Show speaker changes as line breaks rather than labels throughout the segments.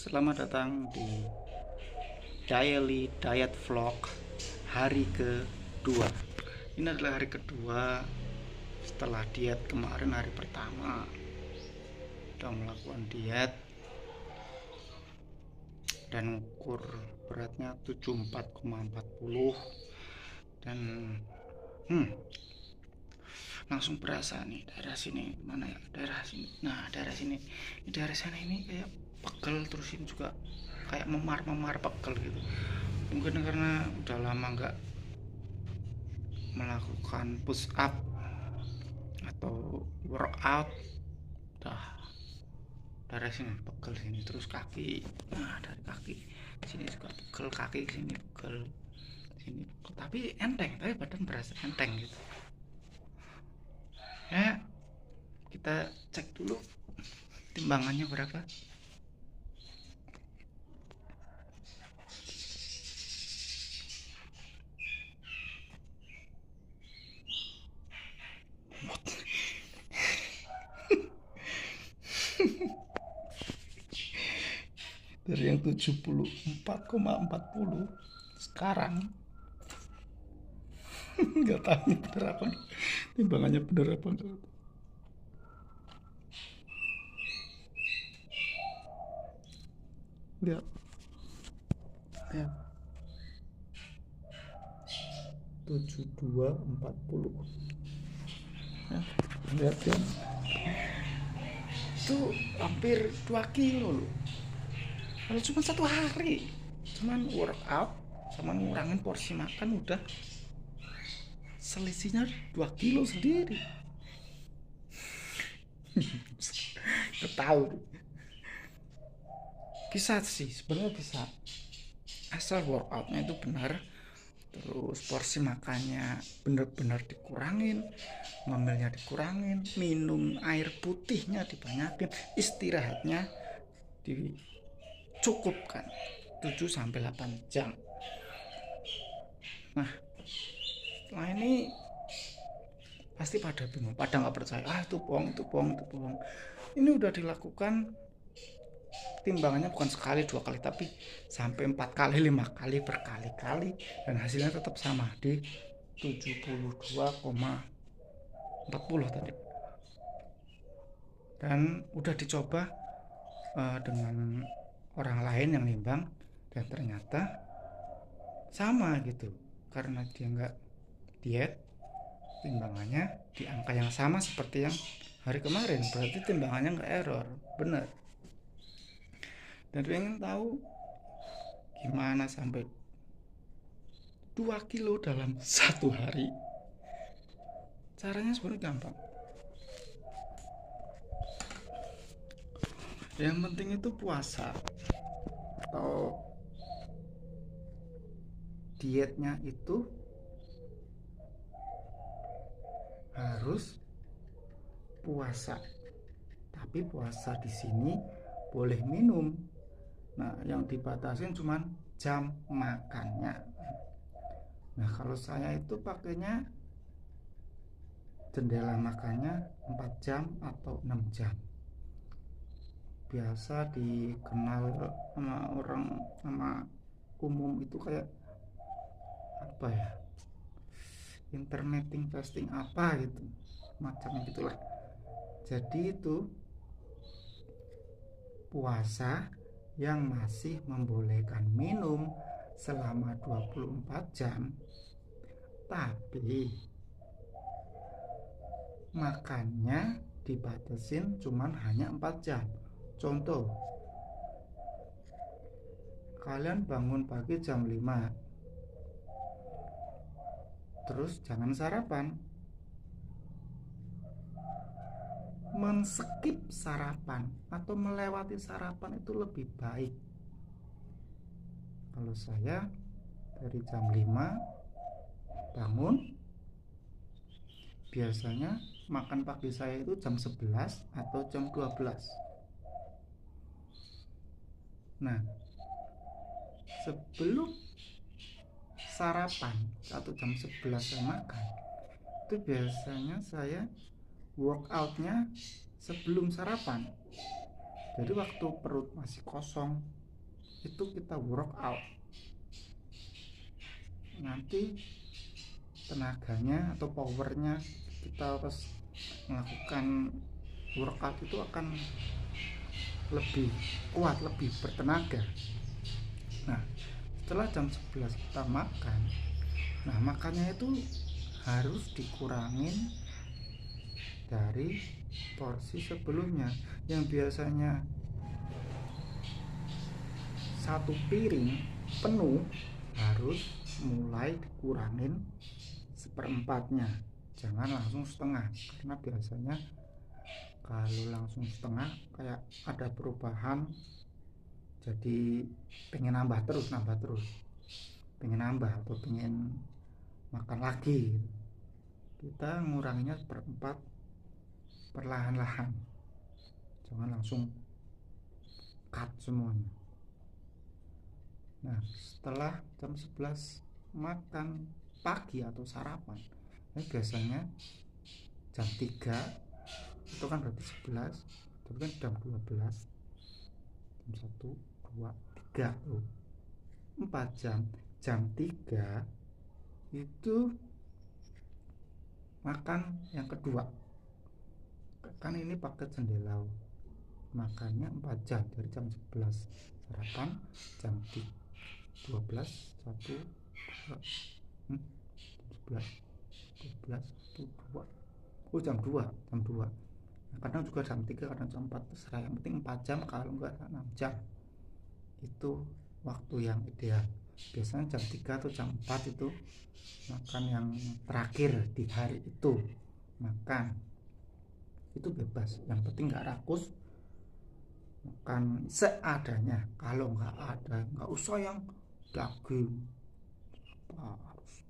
selamat datang di Daily Diet Vlog hari kedua. Ini adalah hari kedua setelah diet kemarin. Hari pertama udah melakukan diet dan ukur beratnya 74,40 dan langsung berasa nih daerah sini, mana ya, daerah sini, nah daerah sini, di daerah sana ini kayak pegel, terus ini juga kayak memar pegel gitu. Mungkin karena udah lama nggak melakukan push up atau workout, udah daerah sini pegel sini, terus kaki, nah dari kaki sini juga pegel, kaki sini pegel, sini pegel. Tapi enteng, tapi badan berasa enteng gitu ya. Kita cek dulu timbangannya berapa. Dari yang 74,40 sekarang nggak tahu ini bener apa, timbangannya bener apa enggak. Lihat, lihat, 72,40 ya, lihat ya, itu hampir 2 kilo loh. Kalau cuma satu hari, cuman workout sama ngurangin porsi makan, udah selisihnya 2 kilo sendiri. Tahu, bisa sih sebenarnya, bisa asal workoutnya itu benar, terus porsi makannya benar-benar dikurangin, ngemilnya dikurangin, minum air putihnya dibanyakin, istirahatnya dicukupkan 7-8 jam. Nah, setelah ini pasti pada bingung, pada nggak percaya, itu bohong, itu bohong, itu bohong. Ini udah dilakukan timbangannya bukan sekali 2 kali, tapi sampai 4 kali, 5 kali, berkali-kali, dan hasilnya tetap sama di 72,40 tadi. Dan udah dicoba dengan orang lain yang nimbang, dan ternyata sama gitu. Karena dia nggak diet, timbangannya di angka yang sama seperti yang hari kemarin, berarti timbangannya nggak error, bener. Dan pengen tahu gimana sampai 2 kilo dalam satu hari. Caranya sebenarnya gampang. Yang penting itu puasa atau dietnya itu harus puasa. Tapi puasa di sini boleh minum. Nah, yang dibatasin cuman jam makannya. Nah, kalau saya itu pakainya jendela makannya 4 jam atau 6 jam. Biasa dikenal sama orang, sama umum itu kayak apa ya, intermittent fasting apa gitu, macamnya gitulah. Jadi itu puasa yang masih membolehkan minum selama 24 jam, tapi makannya dibatasin cuman hanya 4 jam. Contoh, kalian bangun pagi jam 5, terus jangan sarapan. Men-skip sarapan atau melewati sarapan itu lebih baik. Kalau saya dari jam 5 bangun, biasanya makan pagi saya itu jam 11 atau jam 12. Nah, sebelum sarapan atau jam 11 saya makan, itu biasanya saya workoutnya sebelum sarapan. Jadi waktu perut masih kosong itu kita workout, nanti tenaganya atau powernya kita pas melakukan workout itu akan lebih kuat, lebih bertenaga. Nah, setelah jam 11 kita makan, nah makannya itu harus dikurangin dari porsi sebelumnya. Yang biasanya satu piring penuh harus mulai dikurangin seperempatnya, jangan langsung setengah, karena biasanya kalau langsung setengah kayak ada perubahan, jadi pengen nambah terus, pengen nambah atau pengen makan lagi. Kita nguranginya seperempat, perlahan-lahan, jangan langsung cut semuanya. Nah, setelah jam 11 makan pagi atau sarapan, ini biasanya jam 3 itu kan berarti 11, itu kan jam 12, jam 1, 2, 3 tuh 4 jam. Jam 3 itu makan yang kedua, kan ini paket jendela, makannya 4 jam, dari jam 11 sarapan, jam 12, 1, 2, 11, 12, 1, 2, oh jam 2, kadang juga jam 3, kadang jam 4, terserah, yang penting 4 jam, kalau enggak 6 jam itu waktu yang ideal. Biasanya jam 3 atau jam 4 itu makan yang terakhir di hari itu. Makan itu bebas, yang penting nggak rakus, makan seadanya. Kalau nggak ada, nggak usah yang daging, harus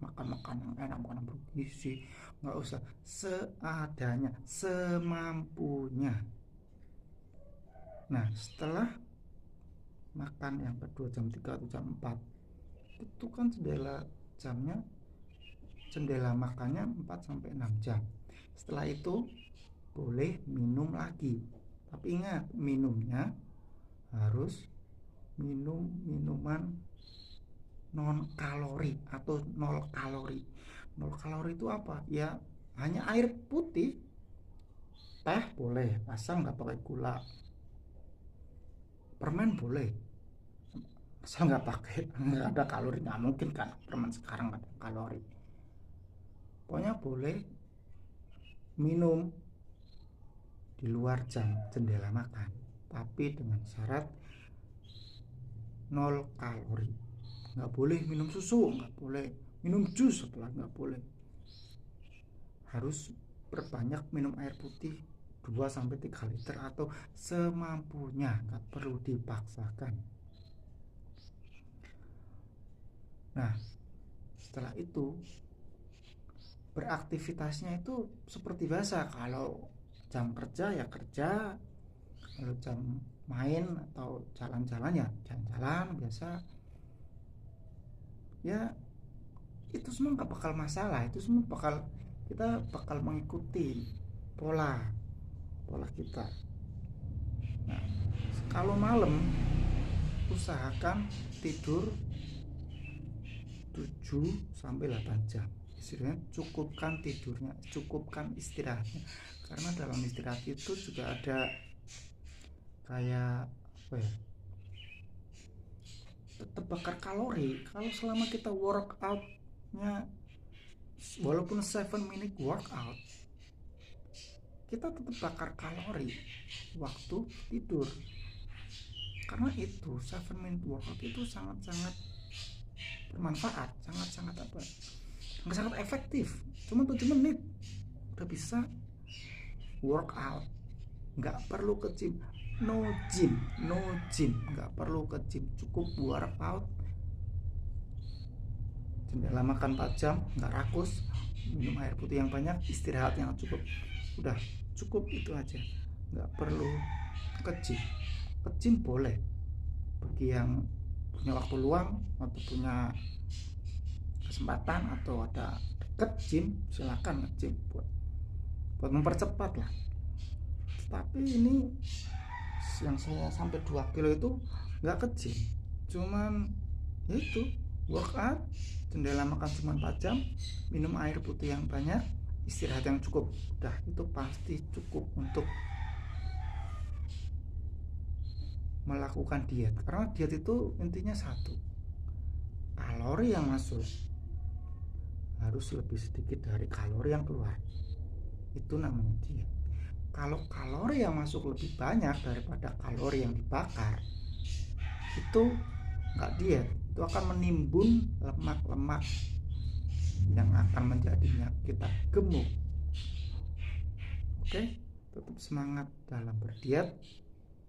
makan yang enak, makanan bergizi, nggak usah, seadanya, semampunya. Nah, setelah makan yang kedua jam 3 atau jam 4 itu kan jendela makannya 4 sampai 6 jam. Setelah itu boleh minum lagi, tapi ingat, minumnya harus minum minuman non kalori atau 0 kalori. 0 kalori itu apa? Ya hanya air putih, teh boleh asal nggak pakai gula, permen boleh asal nggak ada kalori. Nggak mungkin kan permen sekarang ada kalori. Pokoknya boleh minum di luar jam jendela makan, tapi dengan syarat 0 kalori. Nggak boleh minum susu, nggak boleh minum jus setelah, nggak boleh. Harus perbanyak minum air putih 2 sampai 3 liter atau semampunya, nggak perlu dipaksakan. Nah, setelah itu beraktivitasnya itu seperti biasa. Kalau jam kerja ya kerja, kalau jam main atau jalan-jalan ya jalan-jalan biasa. Ya itu semua nggak bakal masalah, itu semua kita bakal mengikuti pola kita. Nah, kalau malam usahakan tidur 7 sampai 8 jam. Istilahnya cukupkan tidurnya, cukupkan istirahatnya. Karena dalam istirahat itu juga ada kayak apa ya, tetap bakar kalori. Kalau selama kita workoutnya walaupun 7 minute workout, kita tetap bakar kalori waktu tidur. Karena itu 7 minute workout itu sangat-sangat bermanfaat, sangat efektif. Cuma 7 menit udah bisa workout, nggak perlu ke gym. No gym, nggak perlu ke gym, cukup workout, jendela makan 4 jam, nggak rakus, minum air putih yang banyak, istirahat yang cukup, udah cukup itu aja. Nggak perlu ke gym. Ke gym boleh bagi yang punya waktu luang atau punya kesempatan atau ada deket gym, silakan nge-gym buat mempercepat lah. Tapi ini yang saya sampai 2 kilo itu nggak kecil, cuman ya itu, workout, jendela makan cuma 4 jam, minum air putih yang banyak, istirahat yang cukup, udah itu pasti cukup untuk melakukan diet. Karena diet itu intinya satu, kalori yang masuk harus lebih sedikit dari kalori yang keluar, itu namanya diet. Kalau kalori yang masuk lebih banyak daripada kalori yang dibakar, itu nggak diet, itu akan menimbun lemak-lemak yang akan menjadinya kita gemuk. Oke, tetap semangat dalam berdiet.